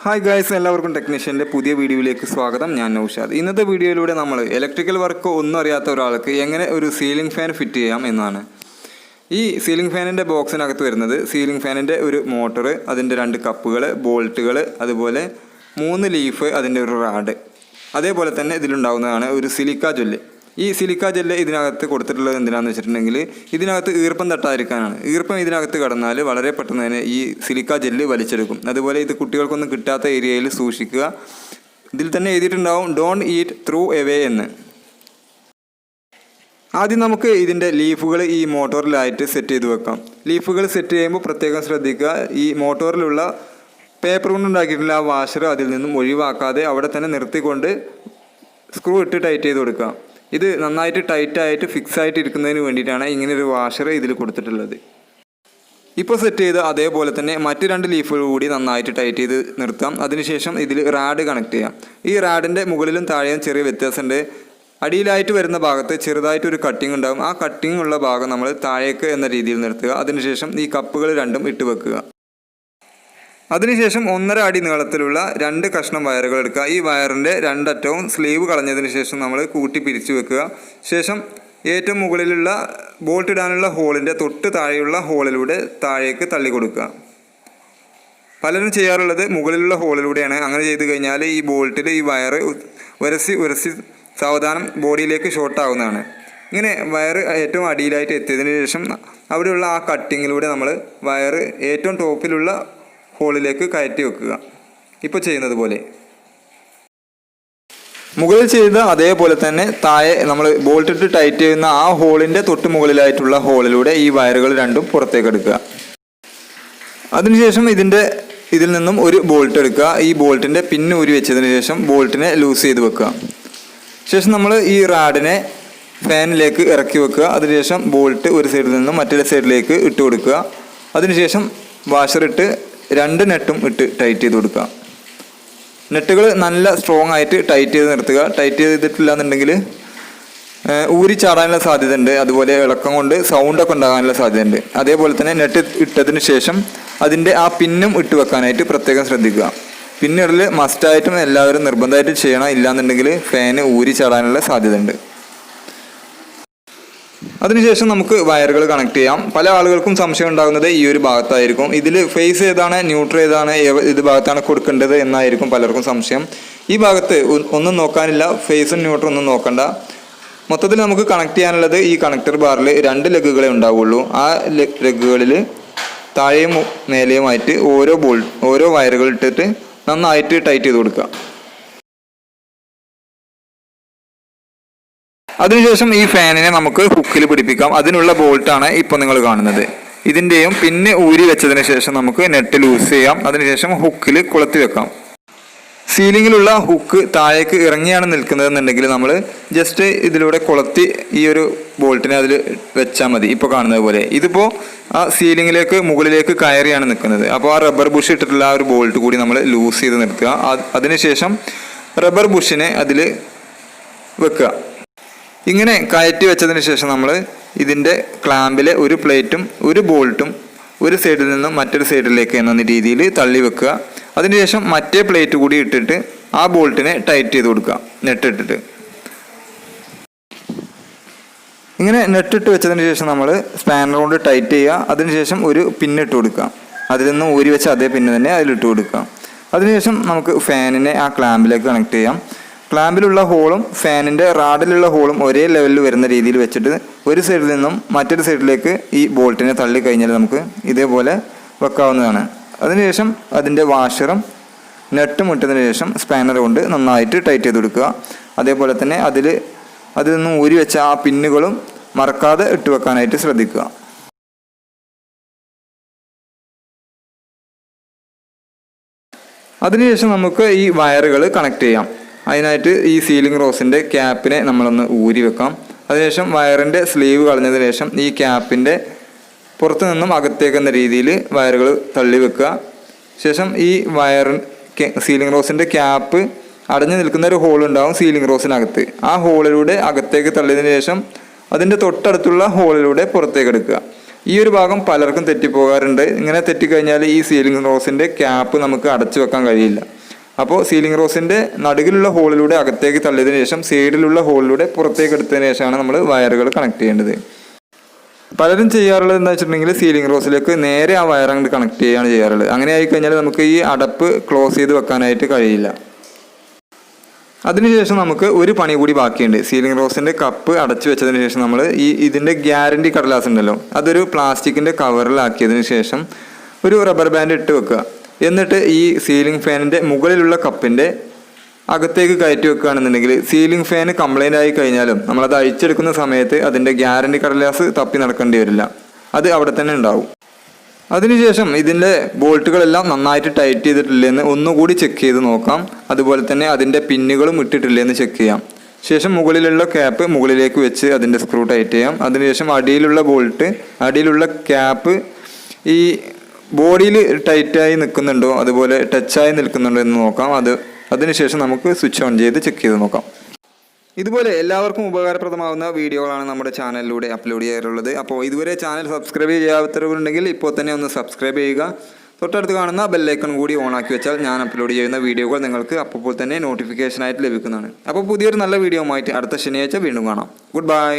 Hi guys, എല്ലാവർക്കും ടെക്നീഷ്യൻ്റെ പുതിയ വീഡിയോയിലേക്ക് സ്വാഗതം. ഞാൻ നൗഷാദ്. ഇന്നത്തെ വീഡിയോയിലൂടെ നമ്മൾ ഇലക്ട്രിക്കൽ വർക്ക് ഒന്നും അറിയാത്ത ഒരാൾക്ക് എങ്ങനെ ഒരു സീലിംഗ് ഫാൻ ഫിറ്റ് ചെയ്യാം എന്നാണ്. ഈ സീലിംഗ് ഫാനിൻ്റെ ബോക്സിനകത്ത് വരുന്നത് സീലിംഗ് ഫാനിൻ്റെ ഒരു മോട്ടർ, അതിൻ്റെ 2 കപ്പുകൾ, ബോൾട്ടുകൾ, അതുപോലെ 3 ലീഫ്, അതിൻ്റെ ഒരു റാഡ്, അതേപോലെ തന്നെ ഇതിലുണ്ടാകുന്നതാണ് ഒരു സിലിക്ക ജെല്ല്. ഈ സിലിക്ക ജെല്ല് ഇതിനകത്ത് കൊടുത്തിട്ടുള്ളത് എന്തിനാണെന്ന് വെച്ചിട്ടുണ്ടെങ്കിൽ ഇതിനകത്ത് ഈർപ്പം തട്ടാതിരിക്കാനാണ്. ഈർപ്പം ഇതിനകത്ത് കടന്നാൽ വളരെ പെട്ടെന്ന് തന്നെ ഈ സിലിക്ക ജെല്ല് വലിച്ചെടുക്കും. അതുപോലെ ഇത് കുട്ടികൾക്കൊന്നും കിട്ടാത്ത ഏരിയയിൽ സൂക്ഷിക്കുക. ഇതിൽ തന്നെ എഴുതിയിട്ടുണ്ടാവും ഡോണ്ട് ഈറ്റ് ത്രൂ എവേ എന്ന്. ആദ്യം നമുക്ക് ഇതിൻ്റെ ലീഫുകൾ ഈ മോട്ടോറിലായിട്ട് സെറ്റ് ചെയ്ത് വെക്കാം. ലീഫുകൾ സെറ്റ് ചെയ്യുമ്പോൾ പ്രത്യേകം ശ്രദ്ധിക്കുക, ഈ മോട്ടോറിലുള്ള പേപ്പർ കൊണ്ടുണ്ടാക്കിയിട്ടുള്ള ആ വാഷർ അതിൽ നിന്നും ഒഴിവാക്കാതെ അവിടെ തന്നെ നിർത്തിക്കൊണ്ട് സ്ക്രൂ ഇട്ട് ടൈറ്റ് ചെയ്ത് കൊടുക്കുക. ഇത് നന്നായിട്ട് ടൈറ്റായിട്ട് ഫിക്സ് ആയിട്ട് ഇരിക്കുന്നതിന് വേണ്ടിയിട്ടാണ് ഇങ്ങനൊരു വാഷർ ഇതിൽ കൊടുത്തിട്ടുള്ളത്. ഇപ്പോൾ സെറ്റ് ചെയ്ത് അതേപോലെ തന്നെ മറ്റ് 2 ലീഫുകൾ കൂടി നന്നായിട്ട് ടൈറ്റ് ചെയ്ത് നിർത്താം. അതിനുശേഷം ഇതിൽ റാഡ് കണക്ട് ചെയ്യാം. ഈ റാഡിൻ്റെ മുകളിലും താഴെയും ചെറിയ വ്യത്യാസമുണ്ട്. അടിയിലായിട്ട് വരുന്ന ഭാഗത്ത് ചെറുതായിട്ടൊരു കട്ടിങ് ഉണ്ടാകും. ആ കട്ടിങ് ഉള്ള ഭാഗം നമ്മൾ താഴേക്ക് എന്ന രീതിയിൽ നിർത്തുക. അതിനുശേഷം ഈ കപ്പുകൾ 2ഉം ഇട്ട് വെക്കുക. അതിനുശേഷം 1.5 അടി നീളത്തിലുള്ള 2 കഷ്ണം വയറുകൾ എടുക്കുക. ഈ വയറിൻ്റെ 2 അറ്റവും സ്ലീവ് കളഞ്ഞതിന് ശേഷം നമ്മൾ കൂട്ടി പിരിച്ചു വെക്കുക. ശേഷം ഏറ്റവും മുകളിലുള്ള ബോൾട്ട് ഇടാനുള്ള ഹോളിൻ്റെ തൊട്ട് താഴെയുള്ള ഹോളിലൂടെ താഴേക്ക് തള്ളി കൊടുക്കുക. പലരും ചെയ്യാറുള്ളത് മുകളിലുള്ള ഹോളിലൂടെയാണ്. അങ്ങനെ ചെയ്ത് കഴിഞ്ഞാൽ ഈ ബോൾട്ടിൽ ഈ വയറ് ഉരസി സാവധാനം ബോഡിയിലേക്ക് ഷോർട്ടാവുന്നതാണ്. ഇങ്ങനെ വയറ് ഏറ്റവും അടിയിലായിട്ട് എത്തിയതിന് ശേഷം അവിടെയുള്ള ആ കട്ടിങ്ങിലൂടെ നമ്മൾ വയറ് ഏറ്റവും ടോപ്പിലുള്ള ഹോളിലേക്ക് കയറ്റി വെക്കുക. ഇപ്പോൾ ചെയ്യുന്നത് പോലെ മുകളിൽ ചെയ്ത അതേപോലെ തന്നെ താഴെ നമ്മൾ ബോൾട്ടിട്ട് ടൈറ്റ് ചെയ്യുന്ന ആ ഹോളിൻ്റെ തൊട്ട് മുകളിലായിട്ടുള്ള ഹോളിലൂടെ ഈ വയറുകൾ 2ഉം പുറത്തേക്ക് എടുക്കുക. അതിനുശേഷം ഇതിൽ നിന്നും ഒരു ബോൾട്ട് എടുക്കുക. ഈ ബോൾട്ടിൻ്റെ പിന്ന് ഊരി വെച്ചതിന് ശേഷം ബോൾട്ടിനെ ലൂസ് ചെയ്ത് വെക്കുക. ശേഷം നമ്മൾ ഈ റാഡിനെ ഫാനിലേക്ക് ഇറക്കി വെക്കുക. അതിനുശേഷം ബോൾട്ട് ഒരു സൈഡിൽ നിന്നും മറ്റൊരു സൈഡിലേക്ക് ഇട്ട് കൊടുക്കുക. അതിനുശേഷം വാഷറിട്ട് 2 നെട്ടും ഇട്ട് ടൈറ്റ് ചെയ്ത് കൊടുക്കുക. നെട്ടുകൾ നല്ല സ്ട്രോങ് ആയിട്ട് ടൈറ്റ് ചെയ്ത് നിർത്തുക. ടൈറ്റ് ചെയ്തിട്ടില്ല എന്നുണ്ടെങ്കിൽ ഊരി ചാടാനുള്ള സാധ്യത ഉണ്ട്. അതുപോലെ ഇളക്കം കൊണ്ട് സൗണ്ടൊക്കെ ഉണ്ടാകാനുള്ള സാധ്യതയുണ്ട്. അതേപോലെ തന്നെ നെറ്റ് ഇട്ടതിന് ശേഷം അതിൻ്റെ ആ പിന്നും ഇട്ട് വെക്കാനായിട്ട് പ്രത്യേകം ശ്രദ്ധിക്കുക. പിന്നിടൽ മസ്റ്റായിട്ടും എല്ലാവരും നിർബന്ധമായിട്ട് ചെയ്യണം. ഇല്ലാന്നുണ്ടെങ്കിൽ ഫാന് ഊരി ചാടാനുള്ള സാധ്യത ഉണ്ട്. അതിനുശേഷം നമുക്ക് വയറുകൾ കണക്ട് ചെയ്യാം. പല ആളുകൾക്കും സംശയം ഉണ്ടാകുന്നത് ഈ ഒരു ഭാഗത്തായിരിക്കും. ഇതിൽ ഫേസ് ഏതാണ്, ന്യൂട്രൽ ഏതാണ്, ഇത് ഭാഗത്താണ് കൊടുക്കേണ്ടത് എന്നായിരിക്കും പലർക്കും സംശയം. ഈ ഭാഗത്ത് ഒന്നും നോക്കാനില്ല, ഫേസും ന്യൂട്രൽ ഒന്നും നോക്കണ്ട. മൊത്തത്തിൽ നമുക്ക് കണക്ട് ചെയ്യാനുള്ളത് ഈ കണക്ടർ ബാറിൽ 2 ലെഗുകളെ ഉണ്ടാവുള്ളൂ. ആ ലെഗുകളിൽ താഴെയും മേലെയുമായിട്ട് ഓരോ വയറുകൾ ഇട്ടിട്ട് നന്നായിട്ട് ടൈറ്റ് ചെയ്ത് കൊടുക്കുക. അതിനുശേഷം ഈ ഫാനിനെ നമുക്ക് ഹുക്കിൽ പിടിപ്പിക്കാം. അതിനുള്ള ബോൾട്ടാണ് ഇപ്പോൾ നിങ്ങൾ കാണുന്നത്. ഇതിൻ്റെയും പിന്നെ ഊരി വെച്ചതിന് ശേഷം നമുക്ക് നെറ്റ് ലൂസ് ചെയ്യാം. അതിനുശേഷം ഹുക്കിൽ കൊളുത്തി വെക്കാം. സീലിങ്ങിലുള്ള ഹുക്ക് താഴേക്ക് ഇറങ്ങിയാണ് നിൽക്കുന്നതെന്നുണ്ടെങ്കിൽ നമ്മൾ ജസ്റ്റ് ഇതിലൂടെ കൊളുത്തി ഈ ഒരു ബോൾട്ടിനെ അതിൽ വെച്ചാൽ മതി. ഇപ്പോൾ കാണുന്നത് പോലെ ഇതിപ്പോൾ ആ സീലിങ്ങിലേക്ക് മുകളിലേക്ക് കയറിയാണ് നിൽക്കുന്നത്. അപ്പോൾ ആ റബ്ബർ ബുഷ് ഇട്ടിട്ടുള്ള ആ ഒരു ബോൾട്ട് കൂടി നമ്മൾ ലൂസ് ചെയ്ത് നിർത്തുക. അതിനുശേഷം റബ്ബർ ബുഷിനെ അതിൽ വെക്കുക. ഇങ്ങനെ കയറ്റി വെച്ചതിന് ശേഷം നമ്മൾ ഇതിൻ്റെ ക്ലാമ്പിലെ ഒരു പ്ലേറ്റും ഒരു ബോൾട്ടും ഒരു സൈഡിൽ നിന്നും മറ്റൊരു സൈഡിലേക്ക് എന്ന രീതിയിൽ തള്ളി വെക്കുക. അതിനുശേഷം മറ്റേ പ്ലേറ്റ് കൂടി ഇട്ടിട്ട് ആ ബോൾട്ടിനെ ടൈറ്റ് ചെയ്ത് കൊടുക്കുക നെട്ടിട്ടിട്ട്. ഇങ്ങനെ നെട്ടിട്ട് വെച്ചതിന് ശേഷം നമ്മൾ സ്പാനർ കൊണ്ട് ടൈറ്റ് ചെയ്യുക. അതിനുശേഷം ഒരു പിന്നിട്ട് കൊടുക്കുക. അതിൽ നിന്നും ഊരി വെച്ച അതേ പിന്ന് തന്നെ അതിലിട്ട് കൊടുക്കുക. അതിനുശേഷം നമുക്ക് ഫാനിനെ ആ ക്ലാമ്പിലേക്ക് കണക്ട് ചെയ്യാം. ക്ലാമ്പിലുള്ള ഹോളും ഫാനിൻ്റെ റാഡിലുള്ള ഹോളും ഒരേ ലെവലിൽ വരുന്ന രീതിയിൽ വെച്ചിട്ട് ഒരു സൈഡിൽ നിന്നും മറ്റൊരു സൈഡിലേക്ക് ഈ ബോൾട്ടിനെ തള്ളി കഴിഞ്ഞാൽ നമുക്ക് ഇതേപോലെ വെക്കാവുന്നതാണ്. അതിനുശേഷം അതിൻ്റെ വാഷറും നെട്ടും ഇട്ടതിന് ശേഷം സ്പാനർ കൊണ്ട് നന്നായിട്ട് ടൈറ്റ് ചെയ്ത് കൊടുക്കുക. അതേപോലെ തന്നെ അതിൽ നിന്നും ഊരി വെച്ച ആ പിന്നുകളും മറക്കാതെ ഇട്ട് വെക്കാനായിട്ട് ശ്രദ്ധിക്കുക. അതിനുശേഷം നമുക്ക് ഈ വയറുകൾ കണക്ട് ചെയ്യാം. അതിനായിട്ട് ഈ സീലിംഗ് റോസിൻ്റെ ക്യാപ്പിനെ നമ്മളൊന്ന് ഊരി വെക്കാം. അതിനുശേഷം വയറിൻ്റെ സ്ലീവ് കളഞ്ഞതിന് ശേഷം ഈ ക്യാപ്പിൻ്റെ പുറത്തു നിന്നും അകത്തേക്ക് എന്ന രീതിയിൽ വയറുകൾ തള്ളി വെക്കുക. ശേഷം ഈ സീലിംഗ് റോസിൻ്റെ ക്യാപ്പ് അടഞ്ഞു നിൽക്കുന്ന ഒരു ഹോൾ ഉണ്ടാകും സീലിംഗ് റോസിനകത്ത്. ആ ഹോളിലൂടെ അകത്തേക്ക് തള്ളിയതിന് ശേഷം അതിൻ്റെ തൊട്ടടുത്തുള്ള ഹോളിലൂടെ പുറത്തേക്ക് എടുക്കുക. ഈ ഒരു ഭാഗം പലർക്കും തെറ്റിപ്പോകാറുണ്ട്. ഇങ്ങനെ തെറ്റിക്കഴിഞ്ഞാൽ ഈ സീലിംഗ് റോസിൻ്റെ ക്യാപ്പ് നമുക്ക് അടച്ചു വെക്കാൻ കഴിയില്ല. അപ്പോൾ സീലിംഗ് റോസിൻ്റെ നടുവിലുള്ള ഹോളിലൂടെ അകത്തേക്ക് തള്ളിയതിനു ശേഷം സൈഡിലുള്ള ഹോളിലൂടെ പുറത്തേക്ക് എടുത്തതിന് ശേഷമാണ് നമ്മൾ വയറുകൾ കണക്ട് ചെയ്യേണ്ടത്. പലരും ചെയ്യാറുള്ളത് എന്താ വെച്ചിട്ടുണ്ടെങ്കിൽ സീലിംഗ് റോസിലേക്ക് നേരെ ആ വയർ അങ്ങോട്ട് കണക്ട് ചെയ്യുകയാണ് ചെയ്യാറുള്ളത്. അങ്ങനെ ആയിക്കഴിഞ്ഞാൽ നമുക്ക് ഈ അടപ്പ് ക്ലോസ് ചെയ്ത് വെക്കാനായിട്ട് കഴിയില്ല. അതിനുശേഷം നമുക്ക് ഒരു പണി കൂടി ബാക്കിയുണ്ട്. സീലിംഗ് റോസിൻ്റെ കപ്പ് അടച്ചു വെച്ചതിന് ശേഷം നമ്മൾ ഇതിൻ്റെ ഗ്യാരണ്ടി കടലാസ് ഉണ്ടല്ലോ, അതൊരു പ്ലാസ്റ്റിക്കിൻ്റെ കവറിലാക്കിയതിന് ശേഷം ഒരു റബ്ബർ ബാൻഡ് ഇട്ട് വെക്കുക. എന്നിട്ട് ഈ സീലിംഗ് ഫാനിൻ്റെ മുകളിലുള്ള കപ്പിൻ്റെ അകത്തേക്ക് കയറ്റി വെക്കുകയാണെന്നുണ്ടെങ്കിൽ സീലിംഗ് ഫാൻ കംപ്ലൈൻ്റ് ആയി കഴിഞ്ഞാലും നമ്മളത് അഴിച്ചെടുക്കുന്ന സമയത്ത് അതിൻ്റെ ഗ്യാരണ്ടി കടലാസ് തപ്പി നടക്കേണ്ടി വരില്ല, അത് അവിടെ തന്നെ ഉണ്ടാവും. അതിനുശേഷം ഇതിൻ്റെ ബോൾട്ടുകളെല്ലാം നന്നായിട്ട് ടൈറ്റ് ചെയ്തിട്ടില്ലെന്ന് ഒന്നുകൂടി ചെക്ക് ചെയ്ത് നോക്കാം. അതുപോലെ തന്നെ അതിൻ്റെ പിന്നുകളും ഇട്ടിട്ടില്ലെന്ന് ചെക്ക് ചെയ്യാം. ശേഷം മുകളിലുള്ള ക്യാപ്പ് മുകളിലേക്ക് വെച്ച് അതിൻ്റെ സ്ക്രൂ ടൈറ്റ് ചെയ്യാം. അതിനുശേഷം അടിയിലുള്ള ക്യാപ്പ് ഈ ബോഡിയിൽ ടൈറ്റായി നിൽക്കുന്നുണ്ടോ അതുപോലെ ടച്ചായി നിൽക്കുന്നുണ്ടോ എന്ന് നോക്കാം. അതിനുശേഷം നമുക്ക് സ്വിച്ച് ഓൺ ചെയ്ത് ചെക്ക് ചെയ്ത് നോക്കാം. ഇതുപോലെ എല്ലാവർക്കും ഉപകാരപ്രദമാകുന്ന വീഡിയോകളാണ് നമ്മുടെ ചാനലിലൂടെ അപ്ലോഡ് ചെയ്യാറുള്ളത്. അപ്പോൾ ഇതുവരെ ചാനൽ സബ്സ്ക്രൈബ് ചെയ്യാത്തവരുണ്ടെങ്കിൽ ഇപ്പോൾ തന്നെ ഒന്ന് സബ്സ്ക്രൈബ് ചെയ്യുക. തൊട്ടടുത്ത് കാണുന്ന ബെല്ലൈക്കൺ കൂടി ഓൺ ആക്കി വെച്ചാൽ ഞാൻ അപ്ലോഡ് ചെയ്യുന്ന വീഡിയോകൾ നിങ്ങൾക്ക് അപ്പോൾ തന്നെ നോട്ടിഫിക്കേഷനായിട്ട് ലഭിക്കുന്നതാണ്. അപ്പോൾ പുതിയൊരു നല്ല വീഡിയോ ആയിട്ട് അടുത്ത ശനിയാഴ്ച വീണ്ടും കാണാം. Good bye.